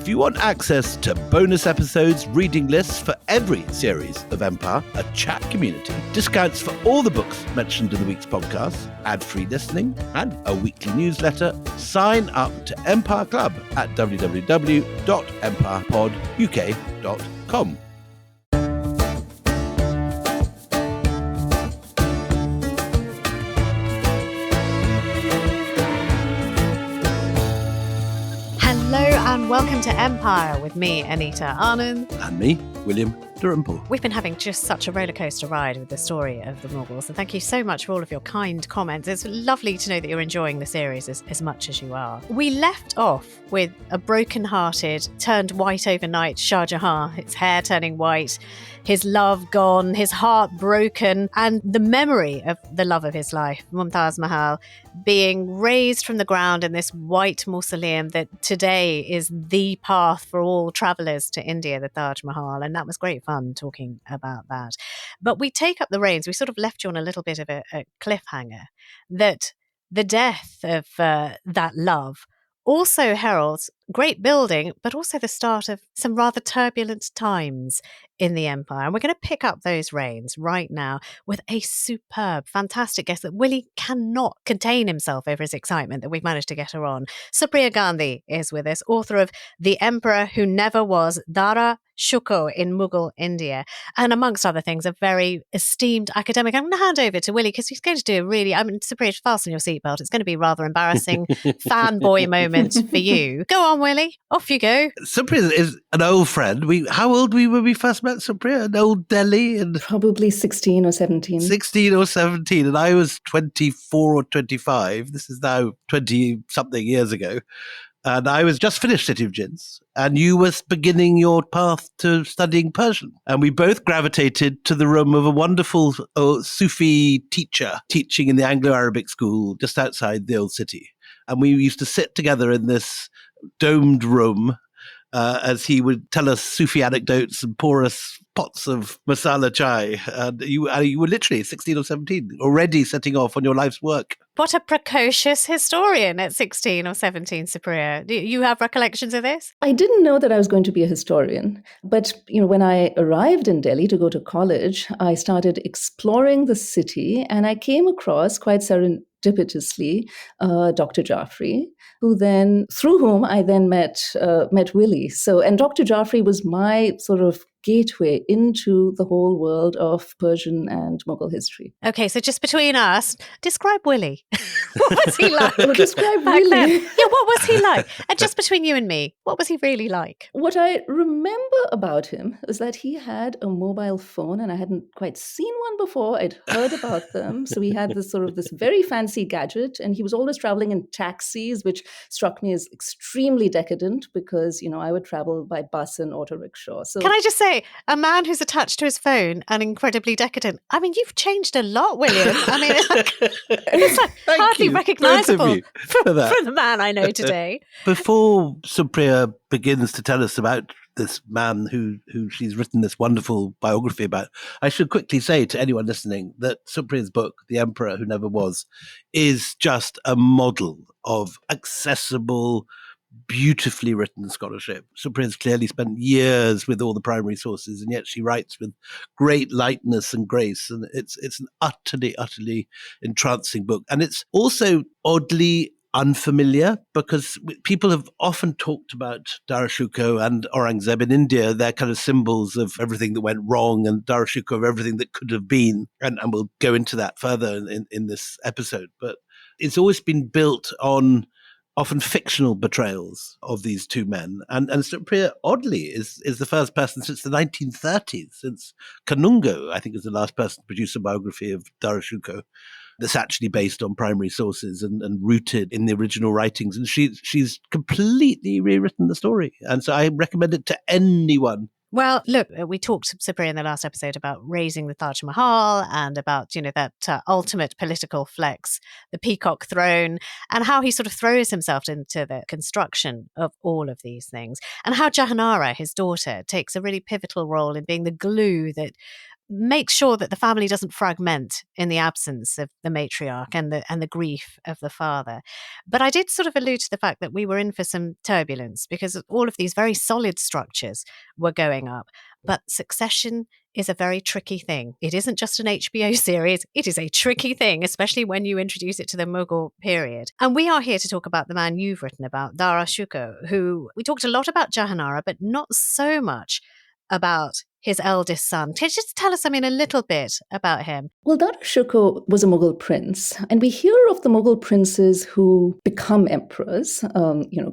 If you want access to bonus episodes, reading lists for every series of Empire, a chat community, discounts for all the books mentioned in the week's podcast, ad-free listening, and a weekly newsletter, sign up to Empire Club at www.empirepoduk.com. And welcome to Empire with me, Anita Anand. And me, William Durham-Paul. We've been having just such a rollercoaster ride with the story of the Mughals, and thank you so much for all of your kind comments. It's lovely to know that you're enjoying the series as much as you are. We left off with a broken-hearted, turned white overnight Shah Jahan, his hair turning white, his love gone, his heart broken, and the memory of the love of his life, Mumtaz Mahal, being raised from the ground in this white mausoleum that today is the path for all travellers to India, the Taj Mahal. And that was great fun talking about that. But we take up the reins. We sort of left you on a little bit of a cliffhanger that the death of that love also heralds great building, but also the start of some rather turbulent times in the empire. And we're going to pick up those reins right now with a superb, fantastic guest that Willie cannot contain himself over his excitement that we've managed to get her on. Supriya Gandhi is with us, author of The Emperor Who Never Was, Dara Shukoh in Mughal India, and amongst other things, a very esteemed academic. I'm going to hand over to Willie because he's going to do Supriya, fasten your seatbelt. It's going to be a rather embarrassing fanboy moment for you. Go on, Willie. Off you go. Supriya is an old friend. How old were we when we first met Supriya? In old Delhi? Probably 16 or 17. 16 or 17. And I was 24 or 25. This is now 20-something years ago. And I was just finished City of Jinns, and you were beginning your path to studying Persian. And we both gravitated to the room of a wonderful Sufi teacher teaching in the Anglo-Arabic school just outside the old city. And we used to sit together in this domed room as he would tell us Sufi anecdotes and pour us pots of masala chai. And you were literally 16 or 17, already setting off on your life's work. What a precocious historian at 16 or 17, Supriya. Do you have recollections of this? I didn't know that I was going to be a historian. But, when I arrived in Delhi to go to college, I started exploring the city, and I came across quite serendipitously Dr. Jaffrey, through whom I then met Willie. And Dr. Jaffrey was my sort of gateway into the whole world of Persian and Mughal history. Okay, so just between us, describe Willie. What was he like? Describe Willie. Yeah, what was he like? And just between you and me, what was he really like? What I remember about him is that he had a mobile phone, and I hadn't quite seen one before. I'd heard about them. So he had this very fancy gadget, and he was always traveling in taxis, which struck me as extremely decadent because, I would travel by bus and auto rickshaw. So can I just say, a man who's attached to his phone and incredibly decadent. I mean, you've changed a lot, William. I mean, it's hardly recognisable from the man I know today. Before Supriya begins to tell us about this man who she's written this wonderful biography about, I should quickly say to anyone listening that Supriya's book, The Emperor Who Never Was, is just a model of accessible, beautifully written scholarship. Supriya's clearly spent years with all the primary sources, and yet she writes with great lightness and grace. And it's an utterly, utterly entrancing book. And it's also oddly unfamiliar because people have often talked about Dara Shukoh and Aurangzeb in India. They're kind of symbols of everything that went wrong, and Dara Shukoh of everything that could have been. And we'll go into that further in this episode. But it's always been built on often fictional betrayals of these two men. And Supriya, oddly, is the first person since the 1930s, since Kanungo, I think, is the last person to produce a biography of Dara Shukoh that's actually based on primary sources and rooted in the original writings. And she's completely rewritten the story. And so I recommend it to anyone. Well, look, we talked, Supriya, in the last episode about raising the Taj Mahal and about, that ultimate political flex, the peacock throne, and how he sort of throws himself into the construction of all of these things, and how Jahanara, his daughter, takes a really pivotal role in being the glue that makes sure that the family doesn't fragment in the absence of the matriarch and the grief of the father. But I did sort of allude to the fact that we were in for some turbulence because all of these very solid structures were going up. But succession is a very tricky thing. It isn't just an HBO series. It is a tricky thing, especially when you introduce it to the Mughal period. And we are here to talk about the man you've written about, Dara Shukoh, who we talked a lot about Jahanara, but not so much about his eldest son. Can you just tell us, a little bit about him? Well, Dara Shukoh was a Mughal prince, and we hear of the Mughal princes who become emperors,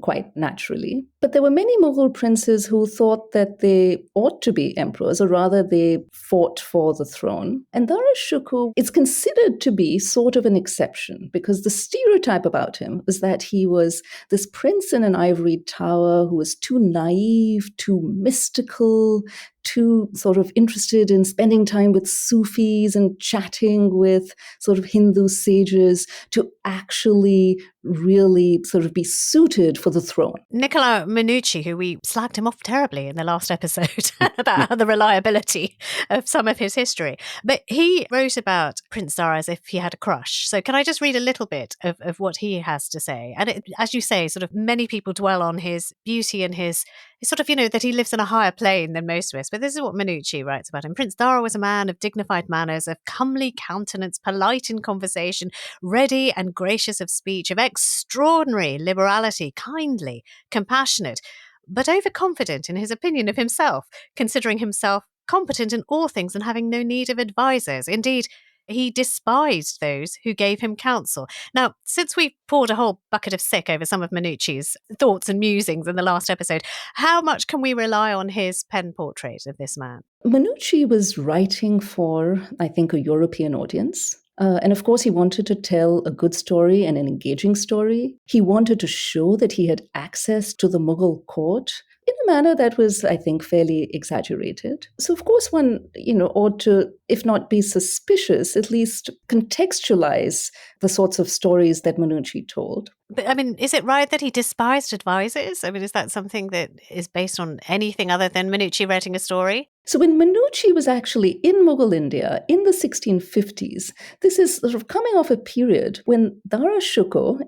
quite naturally. But there were many Mughal princes who thought that they ought to be emperors, or rather they fought for the throne. And Dara Shukoh is considered to be sort of an exception, because the stereotype about him was that he was this prince in an ivory tower who was too naive, too mystical, too sort of interested in spending time with Sufis and chatting with sort of Hindu sages to actually really sort of be suited for the throne. Nicola Minucci, who we slagged him off terribly in the last episode about the reliability of some of his history. But he wrote about Prince Dara as if he had a crush. So can I just read a little bit of what he has to say? And it, as you say, sort of many people dwell on his beauty and his sort of, that he lives in a higher plane than most of us. But this is what Minucci writes about him. Prince Dara was a man of dignified manners, of comely countenance, polite in conversation, ready and gracious of speech, of extraordinary liberality, kindly, compassionate, but overconfident in his opinion of himself, considering himself competent in all things and having no need of advisers. Indeed, he despised those who gave him counsel. Now, since we poured a whole bucket of sick over some of Minucci's thoughts and musings in the last episode, how much can we rely on his pen portrait of this man? Minucci was writing for, I think, a European audience. And of course, he wanted to tell a good story and an engaging story. He wanted to show that he had access to the Mughal court in a manner that was, I think, fairly exaggerated. So, of course, one, ought to, if not be suspicious, at least contextualize the sorts of stories that Minucci told. But is it right that he despised advisors? Is that something that is based on anything other than Minucci writing a story? So when Minucci was actually in Mughal India in the 1650s, this is sort of coming off a period when Dara Shukoh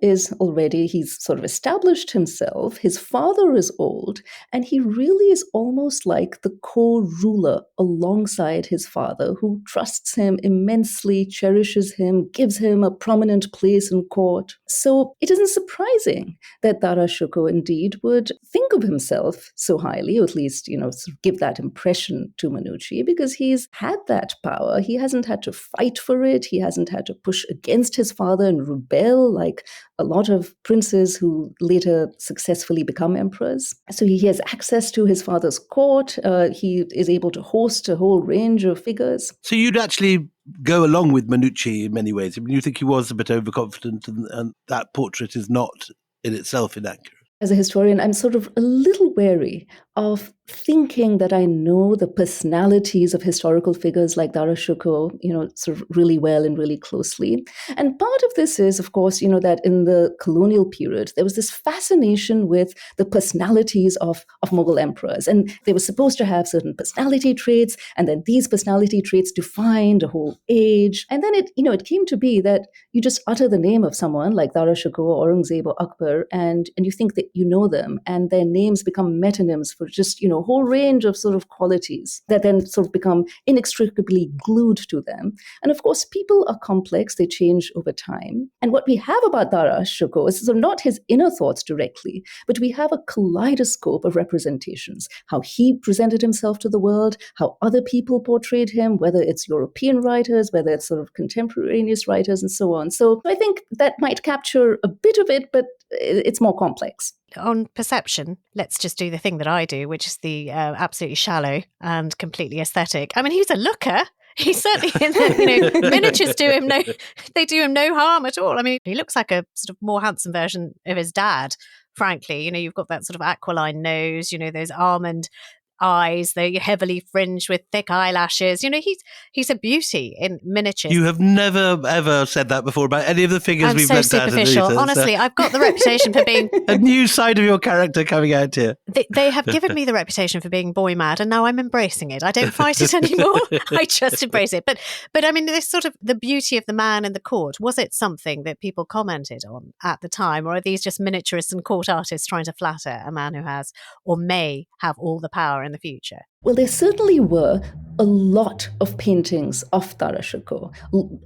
he's sort of established himself, his father is old, and he really is almost like the co-ruler alongside his father, who trusts him immensely, cherishes him, gives him a prominent place in court. So it isn't surprising that Dara Shukoh indeed would think of himself so highly, or at least, sort of give that impression to Minucci, because he's had that power. He hasn't had to fight for it. He hasn't had to push against his father and rebel like a lot of princes who later successfully become emperors. So he has access to his father's court. He is able to host a whole range of figures. So you'd actually go along with Minucci in many ways. You think he was a bit overconfident, and that portrait is not in itself inaccurate. As a historian, I'm sort of a little wary of thinking that I know the personalities of historical figures like Dara Shukoh, sort of really well and really closely. And part of this is, of course, that in the colonial period, there was this fascination with the personalities of Mughal emperors. And they were supposed to have certain personality traits, and then these personality traits defined a whole age. And then it came to be that you just utter the name of someone like Dara Shukoh, or Aurangzeb, or Akbar, and you think that you know them, and their names become metonyms for just, a whole range of sort of qualities that then sort of become inextricably glued to them. And of course, people are complex, they change over time. And what we have about Dara Shukoh is sort of not his inner thoughts directly, but we have a kaleidoscope of representations, how he presented himself to the world, how other people portrayed him, whether it's European writers, whether it's sort of contemporaneous writers, and so on. So I think that might capture a bit of it, but it's more complex. On perception, let's just do the thing that I do, which is the absolutely shallow and completely aesthetic. He's a looker. He's certainly, miniatures do him no harm at all. He looks like a sort of more handsome version of his dad, frankly. You've got that sort of aquiline nose, those almond eyes, they're heavily fringed with thick eyelashes. He's a beauty in miniatures. You have never, ever said that before about any of the figures I'm we've so looked at. superficial. Anita, Honestly, I've got the reputation for being... a new side of your character coming out here. They have given me the reputation for being boy mad, and now I'm embracing it. I don't fight it anymore. I just embrace it. But I mean, this sort of the beauty of the man in the court, was it something that people commented on at the time, or are these just miniaturists and court artists trying to flatter a man who has or may have all the power in the future? Well, there certainly were a lot of paintings of Dara Shukoh,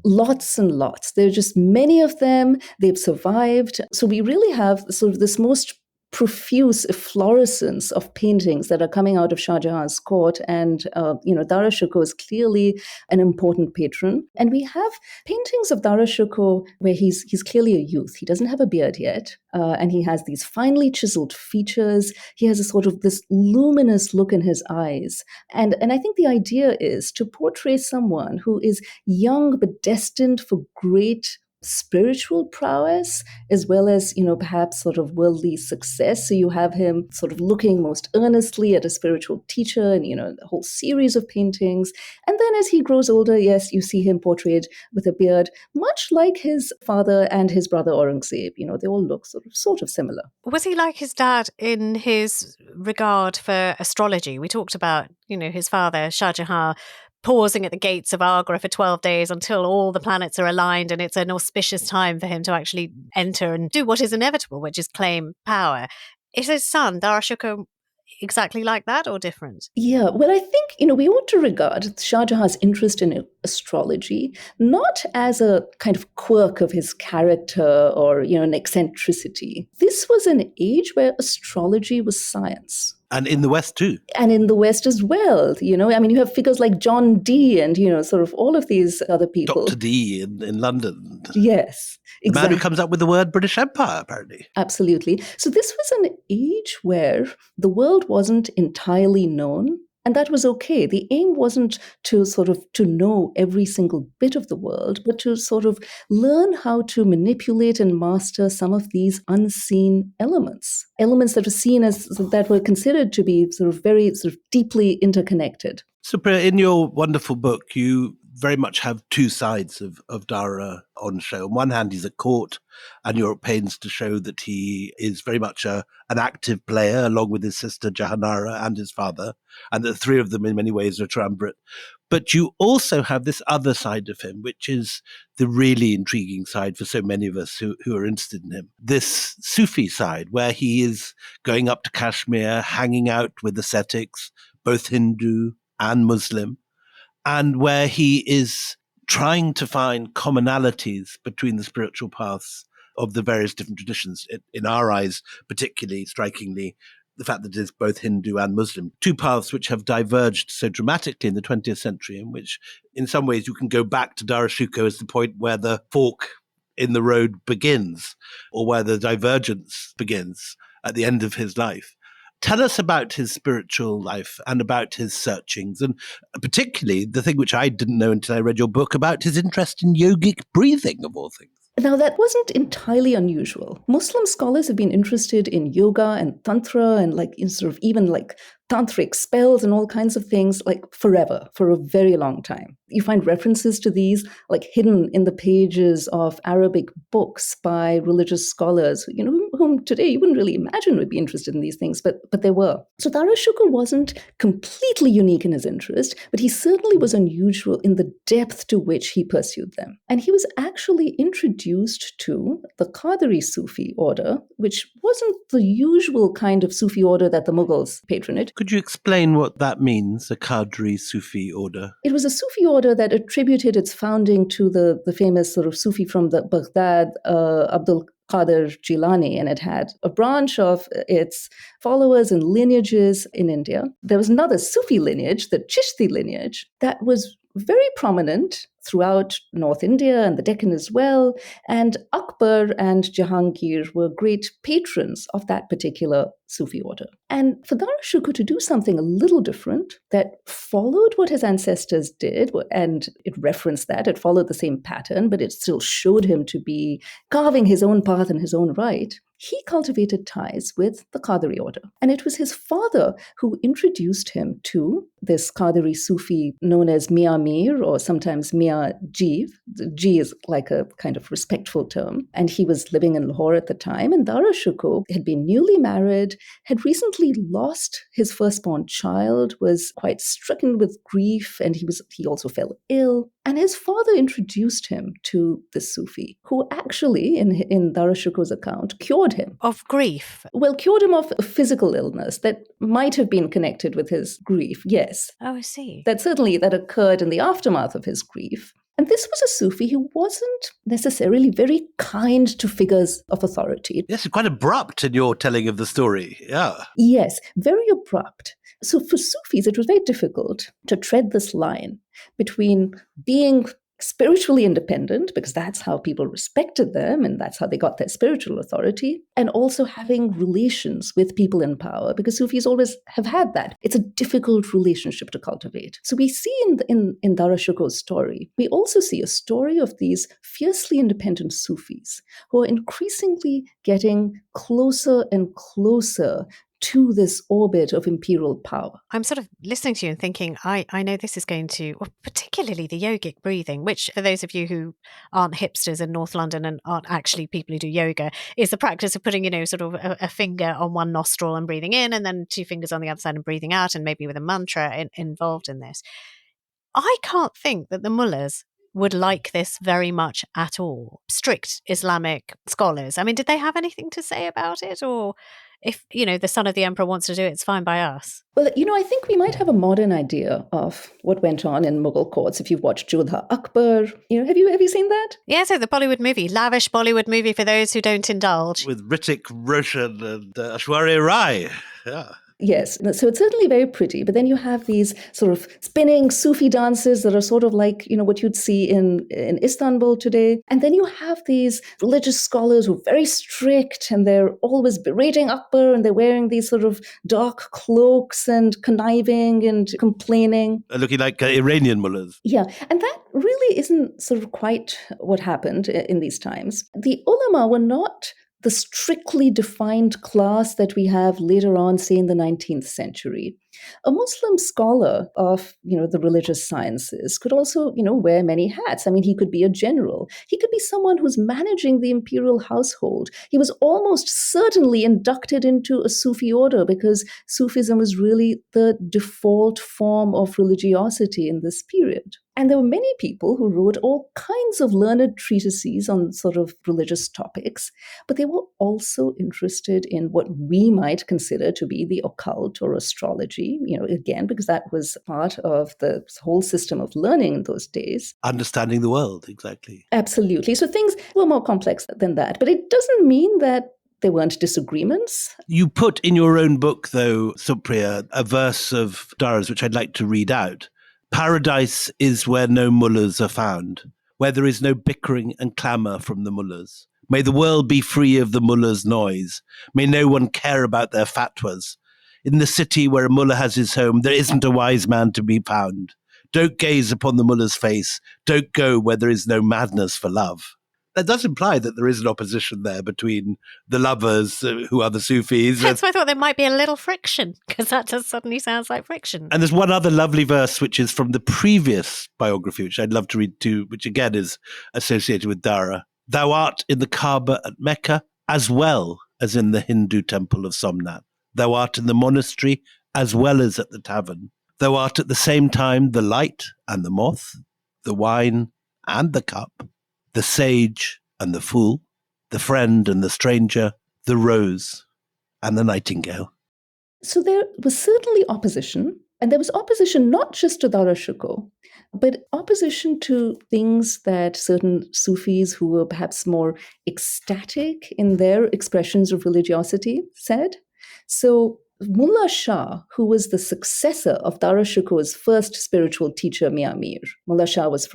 lots and lots. There are just many of them. They've survived. So we really have sort of this most profuse efflorescence of paintings that are coming out of Shah Jahan's court. And, Dara Shukoh is clearly an important patron. And we have paintings of Dara Shukoh where he's clearly a youth. He doesn't have a beard yet. And he has these finely chiseled features. He has a sort of this luminous look in his eyes. And I think the idea is to portray someone who is young but destined for great spiritual prowess, as well as, perhaps sort of worldly success. So you have him sort of looking most earnestly at a spiritual teacher and, a whole series of paintings. And then as he grows older, yes, you see him portrayed with a beard, much like his father and his brother Aurangzeb. They all look sort of similar. Was he like his dad in his regard for astrology? We talked about, his father, Shah Jahan, pausing at the gates of Agra for 12 days until all the planets are aligned and it's an auspicious time for him to actually enter and do what is inevitable, which is claim power. Is his son, Dara Shukoh, exactly like that or different? Yeah, well, I think, we ought to regard Shah Jahan's interest in astrology not as a kind of quirk of his character or, an eccentricity. This was an age where astrology was science. And in the West too. And in the West as well. You have figures like John Dee and, sort of all of these other people. Dr. Dee in London. Yes, exactly. The man who comes up with the word British Empire, apparently. Absolutely. So this was an age where the world wasn't entirely known. And that was okay. The aim wasn't to to know every single bit of the world, but to sort of learn how to manipulate and master some of these unseen elements that were considered to be very deeply interconnected. Supriya, in your wonderful book, you very much have two sides of Dara on show. On one hand, he's at court, and you're at pains to show that he is very much an active player, along with his sister Jahanara and his father, and the three of them in many ways are triumvirate. But you also have this other side of him, which is the really intriguing side for so many of us who are interested in him. This Sufi side, where he is going up to Kashmir, hanging out with ascetics, both Hindu and Muslim, and where he is trying to find commonalities between the spiritual paths of the various different traditions. In our eyes, particularly strikingly, the fact that it is both Hindu and Muslim, two paths which have diverged so dramatically in the 20th century, in which in some ways you can go back to Dara Shukoh as the point where the fork in the road begins, or where the divergence begins at the end of his life. Tell us about his spiritual life and about his searchings, and particularly the thing which I didn't know until I read your book about his interest in yogic breathing, of all things. Now, that wasn't entirely unusual. Muslim scholars have been interested in yoga and tantra and even tantric spells and all kinds of things forever, for a very long time. You find references to these hidden in the pages of Arabic books by religious scholars, whom today you wouldn't really imagine would be interested in these things, but they were. So Dara Shukoh wasn't completely unique in his interest, but he certainly was unusual in the depth to which he pursued them. And he was actually introduced to the Qadri Sufi order, which wasn't the usual kind of Sufi order that the Mughals patronaged. Could you explain what that means, the Qadri Sufi order? It was a Sufi order that attributed its founding to the famous sort of Sufi from Baghdad, Abdul Qadir Jilani, and it had a branch of its followers and lineages in India. There was another Sufi lineage, the Chishti lineage, that was very prominent throughout North India and the Deccan as well. And Akbar and Jahangir were great patrons of that particular Sufi order. And for Dara Shukoh to do something a little different that followed what his ancestors did, and it referenced that, it followed the same pattern, but it still showed him to be carving his own path in his own right. he cultivated ties with the Qadri order. And it was his father who introduced him to this Qadri Sufi known as Mia Mir, or sometimes Mia Ji. Ji is like a kind of respectful term. And he was living in Lahore at the time. And Dara Shukoh had been newly married, had recently lost his firstborn child, was quite stricken with grief, and he also fell ill. And his father introduced him to the Sufi, who actually, in Dara Shukoh's account, cured him. Of grief? Well, cured him of a physical illness that might have been connected with his grief, yes. Oh, I see. That occurred in the aftermath of his grief. And this was a Sufi who wasn't necessarily very kind to figures of authority. Yes, quite abrupt in your telling of the story. Yeah. Yes, very abrupt. So for Sufis, it was very difficult to tread this line between being spiritually independent, because that's how people respected them and that's how they got their spiritual authority, and also having relations with people in power, because Sufis always have had that. It's a difficult relationship to cultivate. So we see in Dara Shukoh's story, we also see a story of these fiercely independent Sufis who are increasingly getting closer and closer to this orbit of imperial power. I'm sort of listening to you and thinking, I know this is going to, well, particularly the yogic breathing, which for those of you who aren't hipsters in North London and aren't actually people who do yoga, is the practice of putting, sort of a finger on one nostril and breathing in, and then two fingers on the other side and breathing out, and maybe with a mantra involved in this. I can't think that the mullahs would like this very much at all. Strict Islamic scholars. I mean, did they have anything to say about it? Or if, the son of the emperor wants to do it, it's fine by us. Well, I think we might have a modern idea of what went on in Mughal courts. If you've watched Jodha Akbar, have you seen that? Yeah, so the Bollywood movie, lavish Bollywood movie for those who don't indulge. With Hrithik Roshan and Aishwarya Rai. Yeah. Yes, so it's certainly very pretty, but then you have these sort of spinning Sufi dances that are sort of like, what you'd see in Istanbul today. And then you have these religious scholars who are very strict and they're always berating Akbar and they're wearing these sort of dark cloaks and conniving and complaining. Looking like Iranian mullahs. Yeah, and that really isn't sort of quite what happened in these times. The ulama were not the strictly defined class that we have later on, say in the 19th century. A Muslim scholar of, the religious sciences could also, wear many hats. I mean, he could be a general. He could be someone who's managing the imperial household. He was almost certainly inducted into a Sufi order because Sufism was really the default form of religiosity in this period. And there were many people who wrote all kinds of learned treatises on sort of religious topics, but they were also interested in what we might consider to be the occult or astrology, again, because that was part of the whole system of learning in those days. Understanding the world, exactly. Absolutely. So things were more complex than that, but it doesn't mean that there weren't disagreements. You put in your own book, though, Supriya, a verse of Dara's, which I'd like to read out. Paradise is where no mullahs are found, where there is no bickering and clamour from the mullahs. May the world be free of the mullahs' noise. May no one care about their fatwas. In the city where a mullah has his home, there isn't a wise man to be found. Don't gaze upon the mullah's face. Don't go where there is no madness for love. That does imply that there is an opposition there between the lovers, who are the Sufis. That's why I thought there might be a little friction, because that just suddenly sounds like friction. And there's one other lovely verse, which is from the previous biography, which I'd love to read too, which again is associated with Dara. Thou art in the Kaaba at Mecca, as well as in the Hindu temple of Somnath. Thou art in the monastery, as well as at the tavern. Thou art at the same time the light and the moth, the wine and the cup, the sage and the fool, the friend and the stranger, the rose and the nightingale. So there was certainly opposition, and there was opposition not just to Dara Shukoh, but opposition to things that certain Sufis who were perhaps more ecstatic in their expressions of religiosity said. So Mullah Shah, who was the successor of Dara Shukoh's first spiritual teacher, Mia Mir. Mullah Shah was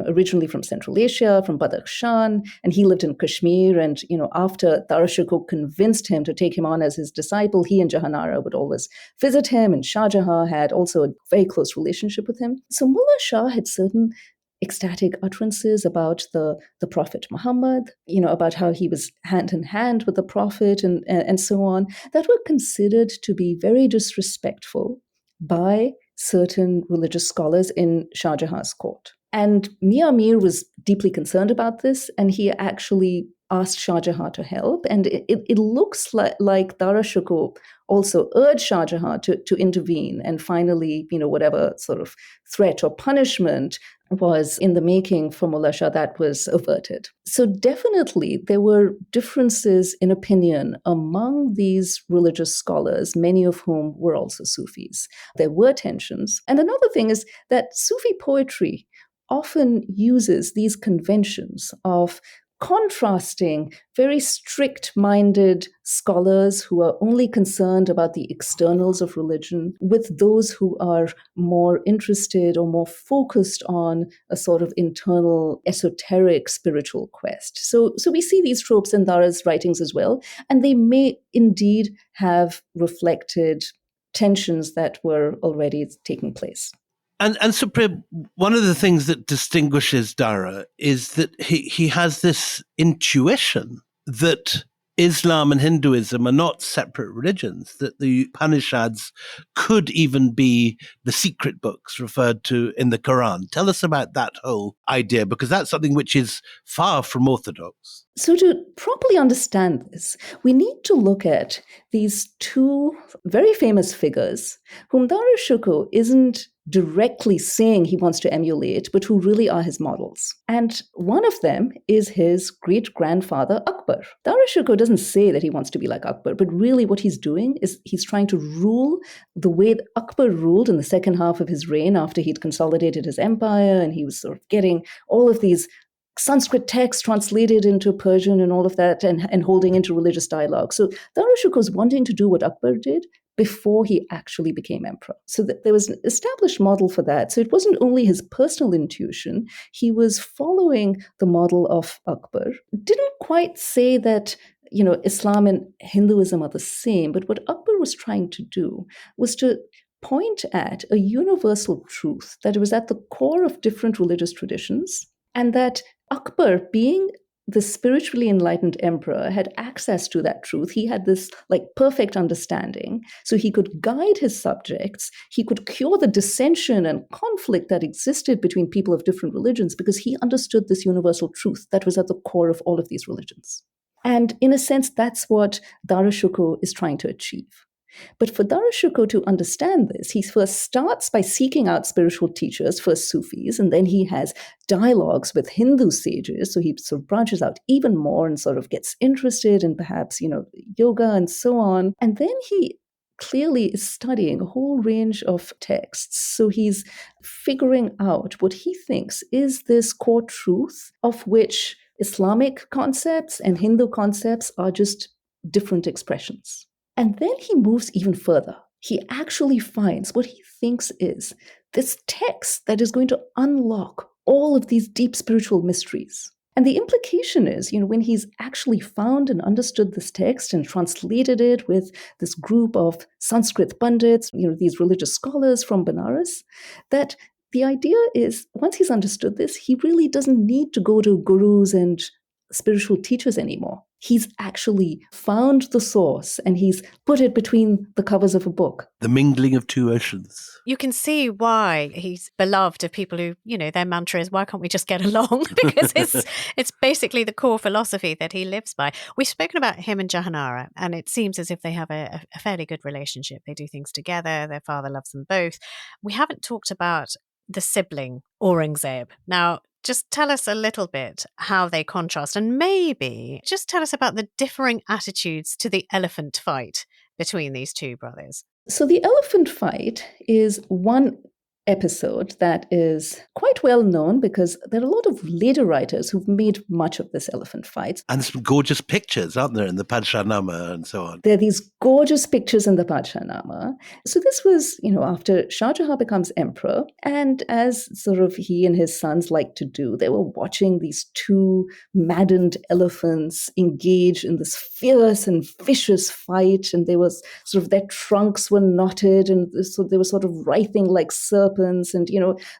originally from Central Asia, from Badakhshan, and he lived in Kashmir. And, after Dara Shukoh convinced him to take him on as his disciple, he and Jahanara would always visit him, and Shah Jahan had also a very close relationship with him. So Mullah Shah had certain ecstatic utterances about the Prophet Muhammad, about how he was hand in hand with the Prophet and so on, that were considered to be very disrespectful by certain religious scholars in Shah Jahan's court. And Mir Mir was deeply concerned about this, and he actually asked Shah Jahan to help. And it looks like Dara Shukoh also urged Shah Jahan to intervene. And finally, whatever sort of threat or punishment was in the making for Mullah Shah, that was averted. So definitely there were differences in opinion among these religious scholars, many of whom were also Sufis. There were tensions. And another thing is that Sufi poetry often uses these conventions of contrasting very strict-minded scholars who are only concerned about the externals of religion with those who are more interested or more focused on a sort of internal esoteric spiritual quest. So we see these tropes in Dara's writings as well, and they may indeed have reflected tensions that were already taking place. And Supriya, one of the things that distinguishes Dara is that he has this intuition that Islam and Hinduism are not separate religions, that the Upanishads could even be the secret books referred to in the Quran. Tell us about that whole idea, because that's something which is far from orthodox. So to properly understand this, we need to look at these two very famous figures whom Dara Shukoh isn't directly saying he wants to emulate, but who really are his models. And one of them is his great-grandfather Akbar. Dara Shukoh doesn't say that he wants to be like Akbar, but really what he's doing is he's trying to rule the way Akbar ruled in the second half of his reign after he'd consolidated his empire, and he was sort of getting all of these Sanskrit texts translated into Persian and all of that, and holding into religious dialogue. So Dara Shukoh is wanting to do what Akbar did before he actually became emperor. So that there was an established model for that. So it wasn't only his personal intuition, he was following the model of Akbar. Didn't quite say that Islam and Hinduism are the same, but what Akbar was trying to do was to point at a universal truth that was at the core of different religious traditions, and that Akbar, being the spiritually enlightened emperor, had access to that truth. He had this perfect understanding, so he could guide his subjects. He could cure the dissension and conflict that existed between people of different religions because he understood this universal truth that was at the core of all of these religions. And in a sense, that's what Dara Shukoh is trying to achieve. But for Dara Shukoh to understand this, he first starts by seeking out spiritual teachers, first Sufis, and then he has dialogues with Hindu sages. So he sort of branches out even more and sort of gets interested in perhaps, yoga and so on. And then he clearly is studying a whole range of texts. So he's figuring out what he thinks is this core truth of which Islamic concepts and Hindu concepts are just different expressions. And then he moves even further. He actually finds what he thinks is this text that is going to unlock all of these deep spiritual mysteries. And the implication is, when he's actually found and understood this text and translated it with this group of Sanskrit Pandits, these religious scholars from Benares, that the idea is, once he's understood this, he really doesn't need to go to gurus and spiritual teachers anymore. He's actually found the source and he's put it between the covers of a book. The Mingling of Two Oceans. You can see why he's beloved of people who, their mantra is, why can't we just get along? Because it's basically the core philosophy that he lives by. We've spoken about him and Jahanara, and it seems as if they have a fairly good relationship. They do things together. Their father loves them both. We haven't talked about the sibling, Aurangzeb. Now, just tell us a little bit how they contrast, and maybe just tell us about the differing attitudes to the elephant fight between these two brothers. So the elephant fight is one episode that is quite well known because there are a lot of later writers who've made much of this elephant fight. And some gorgeous pictures, aren't there, in the Padshahnama and so on? There are these gorgeous pictures in the Padshahnama. So this was, after Shah Jahan becomes emperor, and as sort of he and his sons like to do, they were watching these two maddened elephants engage in this fierce and vicious fight, and there was sort of their trunks were knotted, and so they were sort of writhing like serpents serpents, and,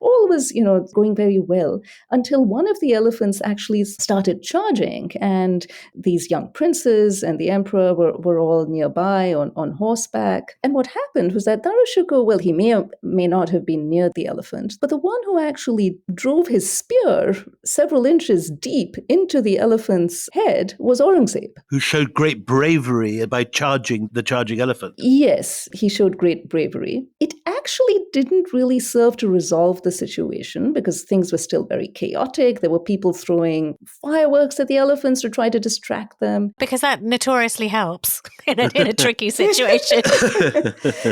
all was, going very well until one of the elephants actually started charging, and these young princes and the emperor were all nearby on horseback. And what happened was that Dara Shukoh, well, he may or may not have been near the elephant, but the one who actually drove his spear several inches deep into the elephant's head was Aurangzeb. Who showed great bravery by charging the charging elephant. Yes, he showed great bravery. It actually didn't really serve to resolve the situation because things were still very chaotic. There were people throwing fireworks at the elephants to try to distract them. Because that notoriously helps in a tricky situation.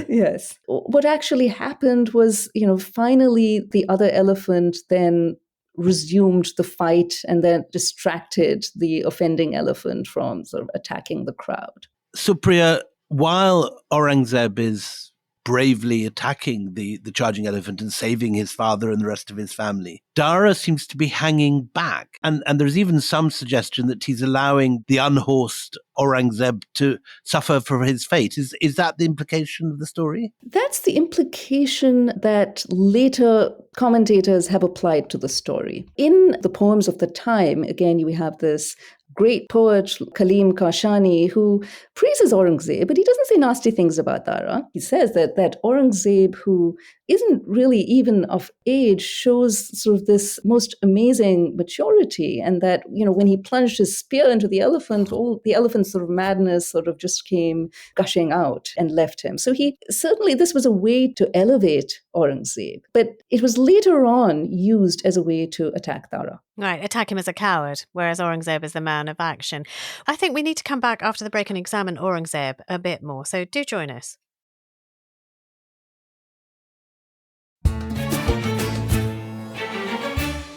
Yes. What actually happened was, finally the other elephant then resumed the fight and then distracted the offending elephant from sort of attacking the crowd. Supriya, while Aurangzeb is bravely attacking the charging elephant and saving his father and the rest of his family, Dara seems to be hanging back. And there's even some suggestion that he's allowing the unhorsed Aurangzeb to suffer for his fate. Is that the implication of the story? That's the implication that later commentators have applied to the story. In the poems of the time, again, you have this great poet, Kaleem Kashani, who praises Aurangzeb, but he doesn't say nasty things about Dara. He says that Aurangzeb, who isn't really even of age, shows sort of this most amazing maturity, and that, when he plunged his spear into the elephant, all the elephant's sort of madness sort of just came gushing out and left him. So this was a way to elevate Aurangzeb, but it was later on used as a way to attack Dara. Right, attack him as a coward, whereas Aurangzeb is the man of action. I think we need to come back after the break and examine Aurangzeb a bit more, so do join us.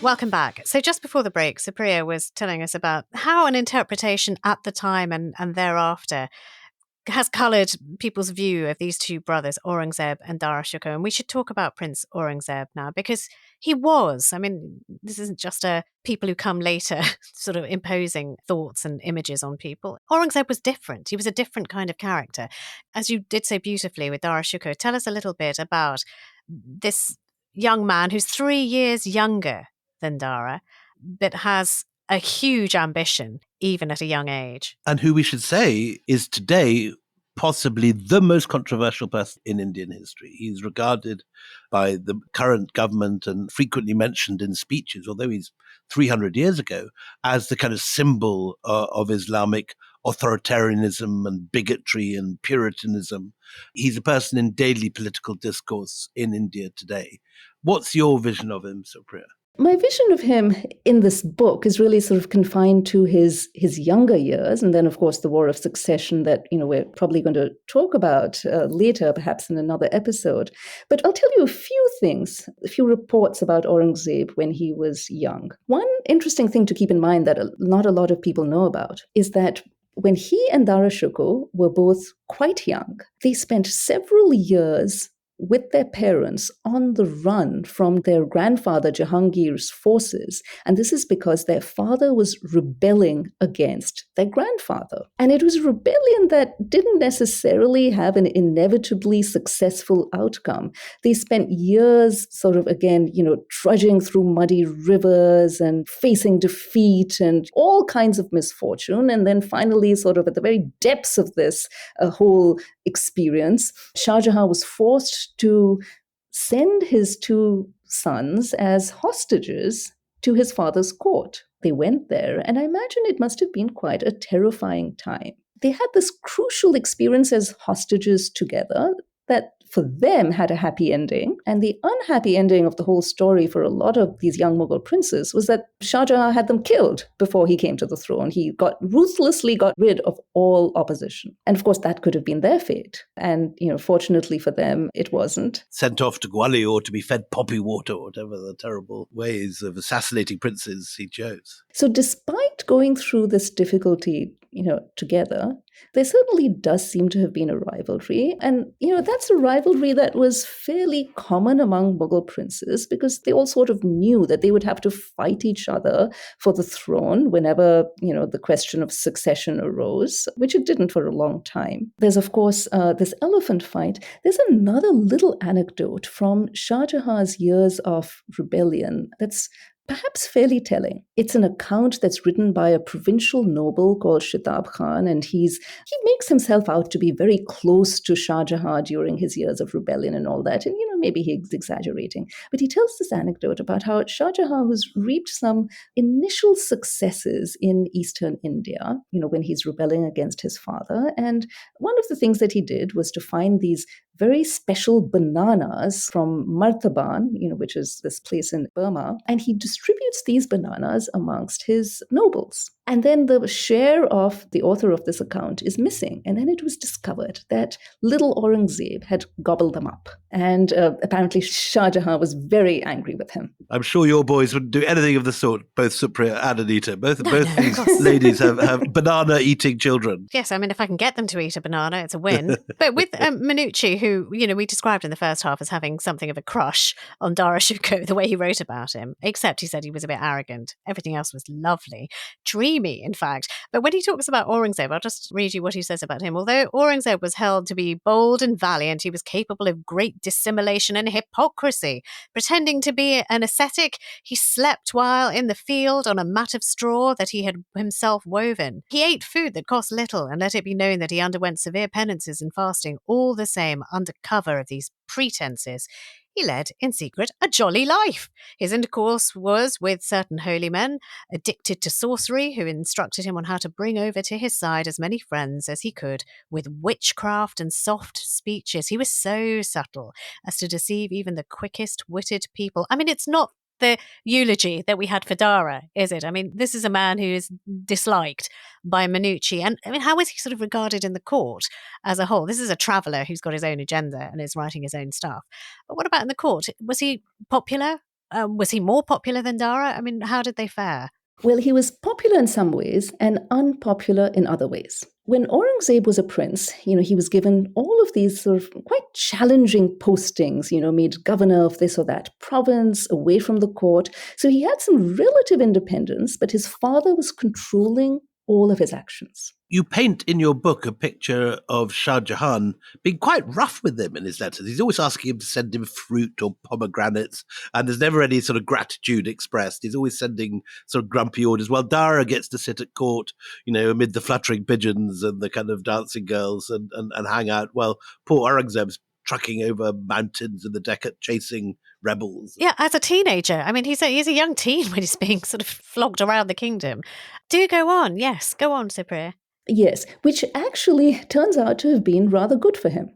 Welcome back. So just before the break, Supriya was telling us about how an interpretation at the time and thereafter has coloured people's view of these two brothers, Aurangzeb and Dara Shukoh. And we should talk about Prince Aurangzeb now, because he was, this isn't just a people who come later sort of imposing thoughts and images on people. Aurangzeb was different. He was a different kind of character. As you did so beautifully with Dara Shukoh, tell us a little bit about this young man who's 3 years younger than Dara, but has a huge ambition, even at a young age. And who we should say is today possibly the most controversial person in Indian history. He's regarded by the current government and frequently mentioned in speeches, although he's 300 years ago, as the kind of symbol of Islamic authoritarianism and bigotry and Puritanism. He's a person in daily political discourse in India today. What's your vision of him, Supriya? My vision of him in this book is really sort of confined to his younger years, and then, of course, the War of Succession that we're probably going to talk about later, perhaps in another episode. But I'll tell you a few things, a few reports about Aurangzeb when he was young. One interesting thing to keep in mind that not a lot of people know about is that when he and Dara Shukoh were both quite young, they spent several years with their parents on the run from their grandfather Jahangir's forces. And this is because their father was rebelling against their grandfather. And it was a rebellion that didn't necessarily have an inevitably successful outcome. They spent years sort of, again, trudging through muddy rivers and facing defeat and all kinds of misfortune. And then finally, sort of at the very depths of this whole experience, Shah Jahan was forced to send his two sons as hostages to his father's court. They went there, and I imagine it must have been quite a terrifying time. They had this crucial experience as hostages together that for them had a happy ending. And the unhappy ending of the whole story for a lot of these young Mughal princes was that Shah Jahan had them killed before he came to the throne. He ruthlessly got rid of all opposition. And of course, that could have been their fate. And, fortunately for them, it wasn't. Sent off to Gwalior to be fed poppy water, or whatever the terrible ways of assassinating princes he chose. So despite going through this difficulty, together, there certainly does seem to have been a rivalry. And, that's a rivalry that was fairly common among Mughal princes because they all sort of knew that they would have to fight each other for the throne whenever, the question of succession arose, which it didn't for a long time. There's, of course, this elephant fight. There's another little anecdote from Shah Jahan's years of rebellion that's perhaps fairly telling. It's an account that's written by a provincial noble called Shitab Khan, and he makes himself out to be very close to Shah Jahan during his years of rebellion and all that. And, maybe he's exaggerating. But he tells this anecdote about how Shah Jahan has reaped some initial successes in eastern India, when he's rebelling against his father. And one of the things that he did was to find these very special bananas from Martaban, which is this place in Burma, and he distributes these bananas amongst his nobles. And then the share of the author of this account is missing. And then it was discovered that little Aurangzeb had gobbled them up. And apparently Shah Jahan was very angry with him. I'm sure your boys wouldn't do anything of the sort, both Supriya and Anita. Both these ladies have banana-eating children. Yes, I mean, if I can get them to eat a banana, it's a win. But with Minucci, who, we described in the first half as having something of a crush on Dara Shukoh, the way he wrote about him, except he said he was a bit arrogant. Everything else was lovely. Dreamy, in fact. But when he talks about Aurangzeb, I'll just read you what he says about him. Although Aurangzeb was held to be bold and valiant, he was capable of great dissimulation and hypocrisy. Pretending to be an ascetic, he slept while in the field on a mat of straw that he had himself woven. He ate food that cost little, and let it be known that he underwent severe penances and fasting, all the same under cover of these pretenses. He led, in secret, a jolly life. His intercourse was with certain holy men, addicted to sorcery, who instructed him on how to bring over to his side as many friends as he could, with witchcraft and soft speeches. He was so subtle as to deceive even the quickest-witted people. I mean, it's not the eulogy that we had for Dara, is it? I mean, this is a man who is disliked by Minucci. And I mean, how is he sort of regarded in the court as a whole? This is a traveller who's got his own agenda and is writing his own stuff. But what about in the court? Was he popular? Was he more popular than Dara? I mean, how did they fare? Well, he was popular in some ways and unpopular in other ways. When Aurangzeb was a prince, he was given all of these sort of quite challenging postings, made governor of this or that province, away from the court. So he had some relative independence, but his father was controlling all of his actions. You paint in your book a picture of Shah Jahan being quite rough with him in his letters. He's always asking him to send him fruit or pomegranates, and there's never any sort of gratitude expressed. He's always sending sort of grumpy orders. While Dara gets to sit at court, amid the fluttering pigeons and the kind of dancing girls and hang out. Well, poor Aurangzeb's trucking over mountains in the Deccan, chasing rebels. Yeah, as a teenager. I mean, he's a young teen when he's being sort of flogged around the kingdom. Do go on. Yes, go on, Supriya. Yes, which actually turns out to have been rather good for him.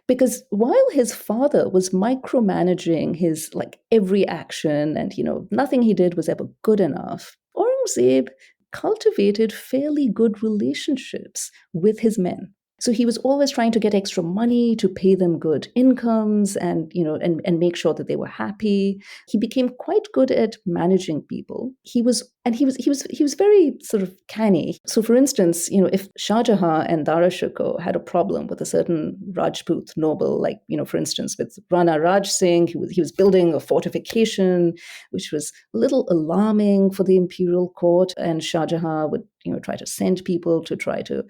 Because while his father was micromanaging his every action and, nothing he did was ever good enough, Aurangzeb cultivated fairly good relationships with his men. So he was always trying to get extra money to pay them good incomes and, and make sure that they were happy. He became quite good at managing people. He was very sort of canny. So for instance, if Shah Jahan and Dara Shukoh had a problem with a certain Rajput noble, for instance, with Rana Raj Singh, he was building a fortification, which was a little alarming for the imperial court, and Shah Jahan would try to send people to try to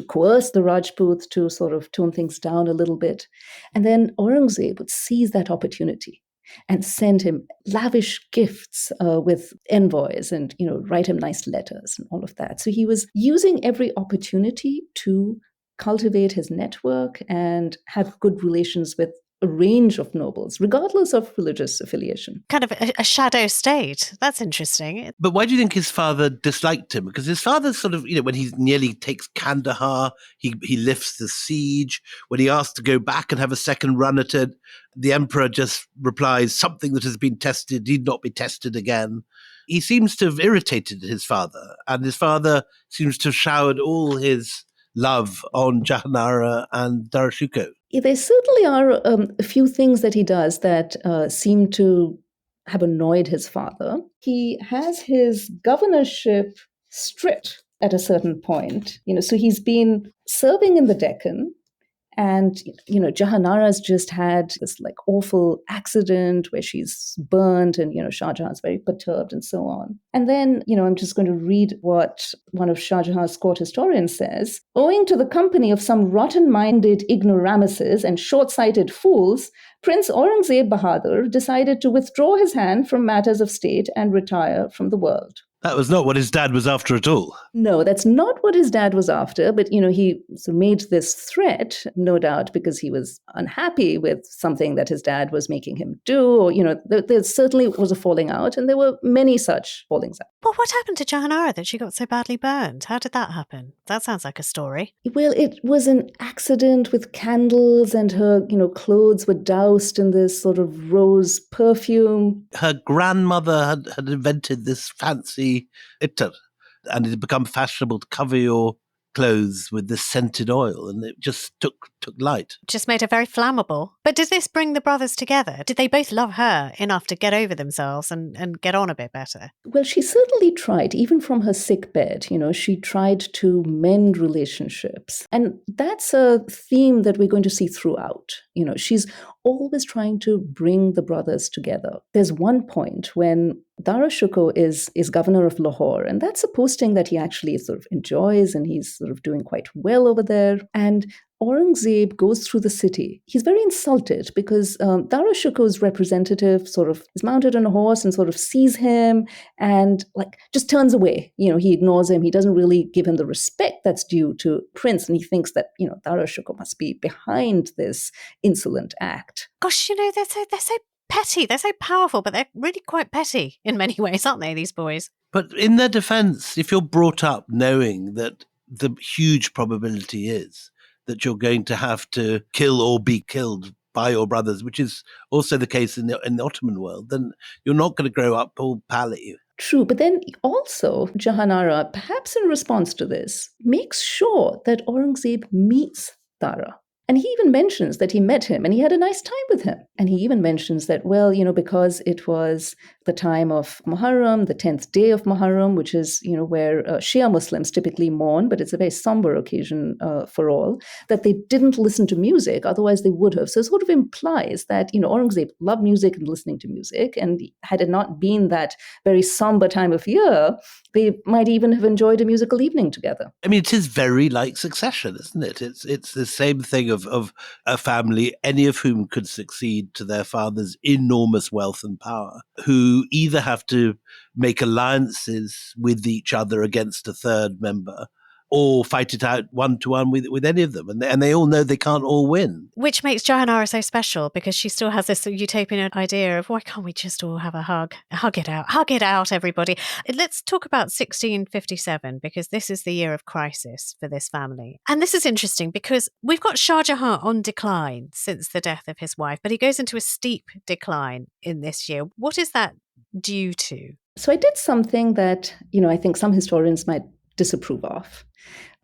coerce the Rajputs to sort of tone things down a little bit. And then Aurangzeb would seize that opportunity and send him lavish gifts with envoys and, write him nice letters and all of that. So he was using every opportunity to cultivate his network and have good relations with a range of nobles, regardless of religious affiliation. Kind of a shadow state. That's interesting. But why do you think his father disliked him? Because his father sort of, when he nearly takes Kandahar, he lifts the siege. When he asked to go back and have a second run at it, the emperor just replies, something that has been tested need not be tested again. He seems to have irritated his father, and his father seems to have showered all his love on Jahanara and Dara Shukoh. There certainly are a few things that he does that seem to have annoyed his father. He has his governorship stripped at a certain point. So he's been serving in the Deccan. And, Jahanara's just had this like awful accident where she's burnt and, Shah Jahan's very perturbed and so on. And then, I'm just going to read what one of Shah Jahan's court historians says. Owing to the company of some rotten-minded ignoramuses and short-sighted fools, Prince Aurangzeb Bahadur decided to withdraw his hand from matters of state and retire from the world. That was not what his dad was after at all. No, that's not what his dad was after. But, he made this threat, no doubt, because he was unhappy with something that his dad was making him do. Or, there certainly was a falling out, and there were many such fallings out. Well, what happened to Jahanara that she got so badly burned? How did that happen? That sounds like a story. Well, it was an accident with candles, and her, clothes were doused in this sort of rose perfume. Her grandmother had invented this fancy ittar, and it had become fashionable to cover your clothes with this scented oil, and it just took light. Just made her very flammable. But did this bring the brothers together? Did they both love her enough to get over themselves and get on a bit better? Well, she certainly tried, even from her sick bed. She tried to mend relationships. And that's a theme that we're going to see throughout. She's always trying to bring the brothers together. There's one point when Dara Shukoh is governor of Lahore, and that's a posting that he actually sort of enjoys, and he's sort of doing quite well over there. And Aurangzeb goes through the city. He's very insulted because Dara Shukoh's representative sort of is mounted on a horse and sort of sees him and just turns away. He ignores him. He doesn't really give him the respect that's due to Prince. And he thinks that, Dara Shukoh must be behind this insolent act. Gosh, they're so petty. They're so powerful, but they're really quite petty in many ways, aren't they, these boys? But in their defense, if you're brought up knowing that the huge probability is that you're going to have to kill or be killed by your brothers, which is also the case in the Ottoman world, then you're not going to grow up all pally. True, but then also Jahanara, perhaps in response to this, makes sure that Aurangzeb meets Dara. And he even mentions that he met him and he had a nice time with him. And he even mentions that, because it was the time of Muharram, the 10th day of Muharram, which is, where Shia Muslims typically mourn, but it's a very somber occasion for all, that they didn't listen to music, otherwise they would have. So it sort of implies that, Aurangzeb loved music and listening to music. And had it not been that very somber time of year, they might even have enjoyed a musical evening together. I mean, it is very like Succession, isn't it? It's the same thing of a family, any of whom could succeed to their father's enormous wealth and power, who either have to make alliances with each other against a third member, or fight it out one-to-one with any of them. And they all know they can't all win. Which makes Jahanara so special, because she still has this utopian idea of, why can't we just all have a hug? Hug it out, everybody. Let's talk about 1657, because this is the year of crisis for this family. And this is interesting because we've got Shah Jahan on decline since the death of his wife, but he goes into a steep decline in this year. What is that due to? So I did something that, I think some historians might disapprove of.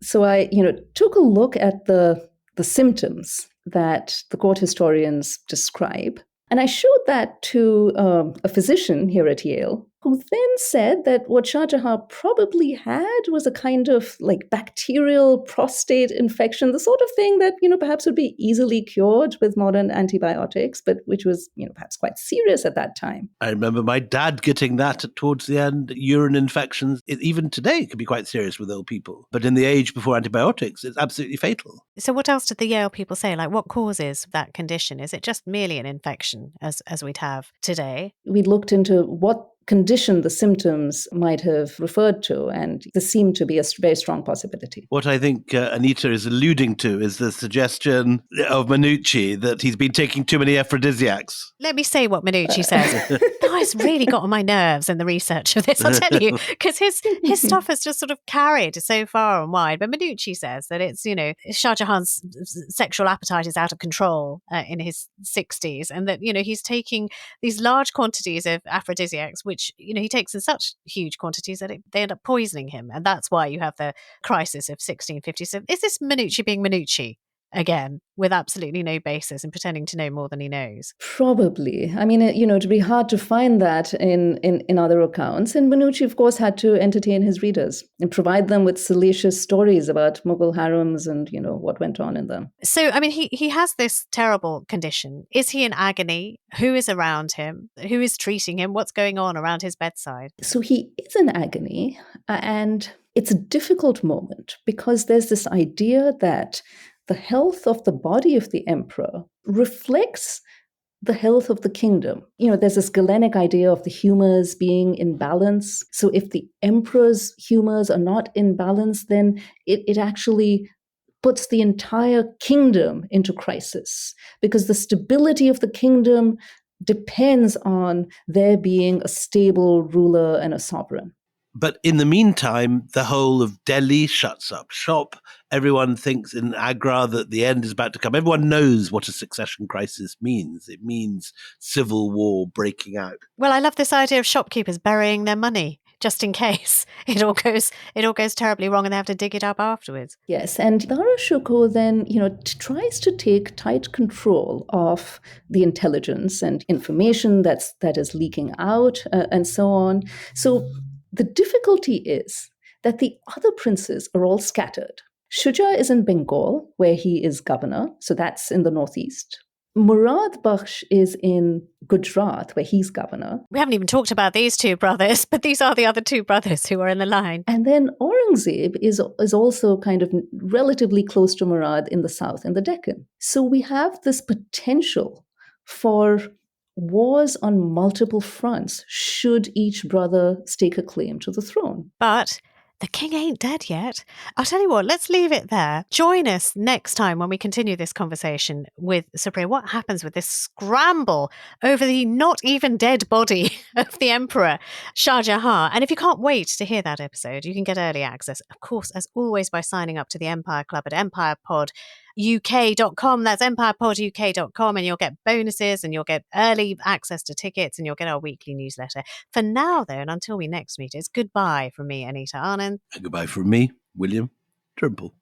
So I, took a look at the symptoms that the court historians describe, and I showed that to a physician here at Yale, who then said that what Shah Jahan probably had was a kind of bacterial prostate infection, the sort of thing that, perhaps would be easily cured with modern antibiotics, but which was, perhaps quite serious at that time. I remember my dad getting that towards the end. Urine infections, even today, can be quite serious with old people. But in the age before antibiotics, it's absolutely fatal. So what else did the Yale people say? What causes that condition? Is it just merely an infection as we'd have today? We looked into what condition the symptoms might have referred to, and this seemed to be a very strong possibility. What I think Anita is alluding to is the suggestion of Minucci that he's been taking too many aphrodisiacs. Let me say what Minucci says. That has really got on my nerves in the research of this, I'll tell you, because his stuff has just sort of carried so far and wide. But Minucci says that it's, Shah Jahan's sexual appetite is out of control in his 60s, and that, he's taking these large quantities of aphrodisiacs, which, he takes in such huge quantities that they end up poisoning him. And that's why you have the crisis of 1657. Is this Minucci being Minucci? again with absolutely no basis and pretending to know more than he knows. Probably. I mean, it'd be hard to find that in other accounts. And Banucci, of course, had to entertain his readers and provide them with salacious stories about Mughal harems and, what went on in them. So, I mean, he has this terrible condition. Is he in agony? Who is around him? Who is treating him? What's going on around his bedside? So he is in agony, and it's a difficult moment because there's this idea that the health of the body of the emperor reflects the health of the kingdom. There's this Galenic idea of the humors being in balance. So if the emperor's humors are not in balance, then it actually puts the entire kingdom into crisis, because the stability of the kingdom depends on there being a stable ruler and a sovereign. But in the meantime, the whole of Delhi shuts up shop. Everyone thinks in Agra that the end is about to come. Everyone knows what a succession crisis means. It means civil war breaking out. Well, I love this idea of shopkeepers burying their money just in case it all goes terribly wrong and they have to dig it up afterwards. Yes, and Dara Shukoh then, tries to take tight control of the intelligence and information that is leaking out, and so on. So the difficulty is that the other princes are all scattered. Shuja is in Bengal, where he is governor, so that's in the northeast. Murad Bakhsh is in Gujarat, where he's governor. We haven't even talked about these two brothers, but these are the other two brothers who are in the line. And then Aurangzeb is also kind of relatively close to Murad in the south, in the Deccan. So we have this potential for wars on multiple fronts should each brother stake a claim to the throne. But the king ain't dead yet. I'll tell you what, let's leave it there. Join us next time when we continue this conversation with Supriya. What happens with this scramble over the not even dead body of the emperor, Shah Jahan? And if you can't wait to hear that episode, you can get early access, of course, as always, by signing up to the Empire Club at empirepoduk.com. That's empirepoduk.com, and you'll get bonuses and you'll get early access to tickets and you'll get our weekly newsletter. For now, though, and until we next meet, it's goodbye from me, Anita Anand. And goodbye from me, William Trimble.